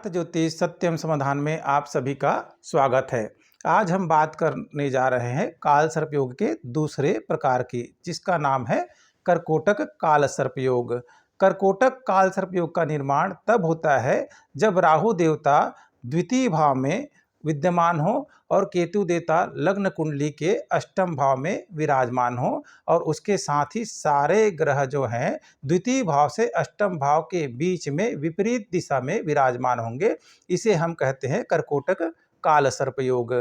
ज्योतिष सत्यम समाधान में आप सभी का स्वागत है। आज हम बात करने जा रहे हैं काल सर्प योग के दूसरे प्रकार की, जिसका नाम है कर्कोटक काल सर्प योग। कर्कोटक काल सर्प योग का निर्माण तब होता है जब राहु देवता द्वितीय भाव में विद्यमान हो और केतु देवता लग्न कुंडली के अष्टम भाव में विराजमान हो और उसके साथ ही सारे ग्रह जो हैं द्वितीय भाव से अष्टम भाव के बीच में विपरीत दिशा में विराजमान होंगे। इसे हम कहते हैं कर्कोटक काल सर्प योग।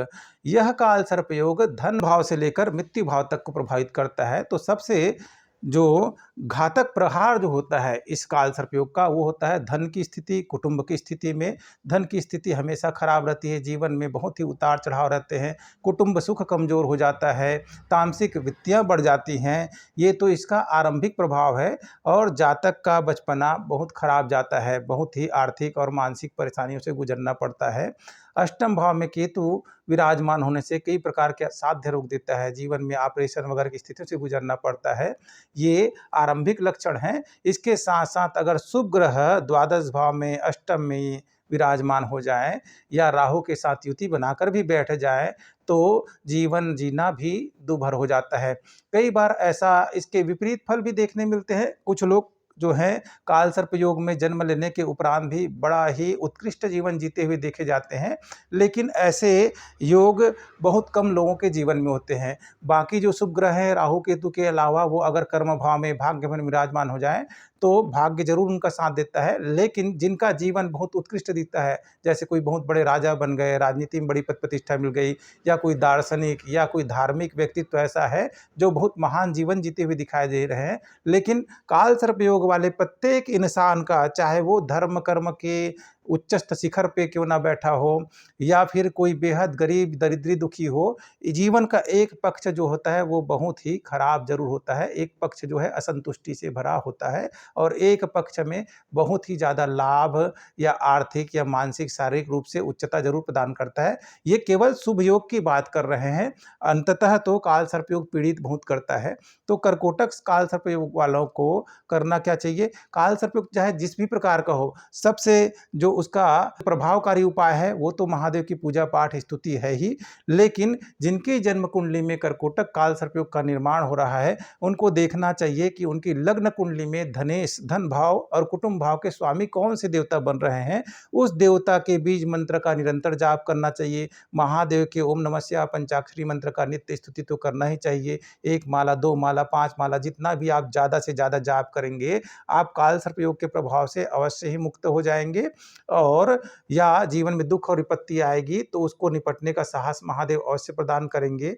यह काल सर्प योग धन भाव से लेकर मृत्यु भाव तक को प्रभावित करता है। तो सबसे जो घातक प्रहार जो होता है इस काल सर्प योग का, वो होता है धन की स्थिति, कुटुंब की स्थिति में। धन की स्थिति हमेशा खराब रहती है, जीवन में बहुत ही उतार चढ़ाव रहते हैं, कुटुंब सुख कमजोर हो जाता है, तामसिक वृत्तियां बढ़ जाती हैं। ये तो इसका आरंभिक प्रभाव है। और जातक का बचपना बहुत खराब जाता है, बहुत ही आर्थिक और मानसिक परेशानियों से गुजरना पड़ता है। अष्टम भाव में केतु विराजमान होने से कई प्रकार के असाध्य रोग देता है, जीवन में ऑपरेशन वगैरह की स्थितियों से गुजरना पड़ता है। ये आरंभिक लक्षण हैं। इसके साथ साथ अगर शुभ ग्रह द्वादश भाव में अष्टम में विराजमान हो जाए या राहु के साथ युति बनाकर भी बैठ जाए तो जीवन जीना भी दुभर हो जाता है। कई बार ऐसा इसके विपरीत फल भी देखने मिलते हैं। कुछ लोग जो हैं काल सर्प योग में जन्म लेने के उपरांत भी बड़ा ही उत्कृष्ट जीवन जीते हुए देखे जाते हैं, लेकिन ऐसे योग बहुत कम लोगों के जीवन में होते हैं। बाकी जो शुभ ग्रह हैं राहु केतु के अलावा, वो अगर कर्म भाव में भाग्य में विराजमान हो जाएं तो भाग्य जरूर उनका साथ देता है। लेकिन जिनका जीवन बहुत उत्कृष्ट दिखता है, जैसे कोई बहुत बड़े राजा बन गए, राजनीति में बड़ी पद प्रतिष्ठा मिल गई, या कोई दार्शनिक या कोई धार्मिक व्यक्तित्व ऐसा है जो बहुत महान जीवन जीते हुए दिखाई दे रहे हैं, लेकिन काल सर्प योग वाले प्रत्येक इंसान का, चाहे वो धर्म कर्म के उच्चस्थ शिखर पे क्यों ना बैठा हो या फिर कोई बेहद गरीब दरिद्री दुखी हो, जीवन का एक पक्ष जो होता है वो बहुत ही खराब जरूर होता है। एक पक्ष जो है असंतुष्टि से भरा होता है और एक पक्ष में बहुत ही ज़्यादा लाभ या आर्थिक या मानसिक शारीरिक रूप से उच्चता जरूर प्रदान करता है। ये केवल शुभ योग की बात कर रहे हैं, अंततः तो काल सर्प योग पीड़ित बहुत करता है। तो कर्कोटक काल सर्प योग वालों को करना क्या चाहिए? काल सर्प योग चाहे जिस भी प्रकार का हो, सबसे जो उसका प्रभावकारी उपाय है वो तो महादेव की पूजा पाठ स्तुति है ही, लेकिन जिनकी जन्म कुंडली में कर्कोटक काल सर्प योग का निर्माण हो रहा है उनको देखना चाहिए कि उनकी लग्न कुंडली में धनेश धन भाव और कुटुंब भाव के स्वामी कौन से देवता बन रहे हैं। उस देवता के बीज मंत्र का निरंतर जाप करना चाहिए। महादेव के ओम नमः शिवाय पंचाक्षरी मंत्र का नित्य स्तुति तो करना ही चाहिए। 1 माला 2 माला 5 माला जितना भी आप ज़्यादा से ज़्यादा जाप करेंगे, आप काल सर्प योग के प्रभाव से अवश्य ही मुक्त हो जाएंगे। और या जीवन में दुख और विपत्ति आएगी तो उसको निपटने का साहस महादेव अवश्य प्रदान करेंगे।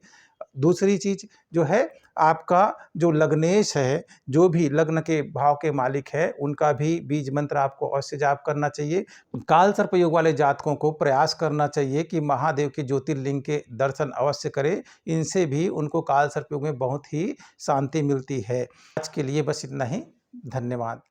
दूसरी चीज जो है, आपका जो लग्नेश है, जो भी लग्न के भाव के मालिक है, उनका भी बीज मंत्र आपको अवश्य जाप करना चाहिए। काल सर्प योग वाले जातकों को प्रयास करना चाहिए कि महादेव के ज्योतिर्लिंग के दर्शन अवश्य करें। इनसे भी उनको काल सर्प योग में बहुत ही शांति मिलती है। आज के लिए बस इतना ही। धन्यवाद।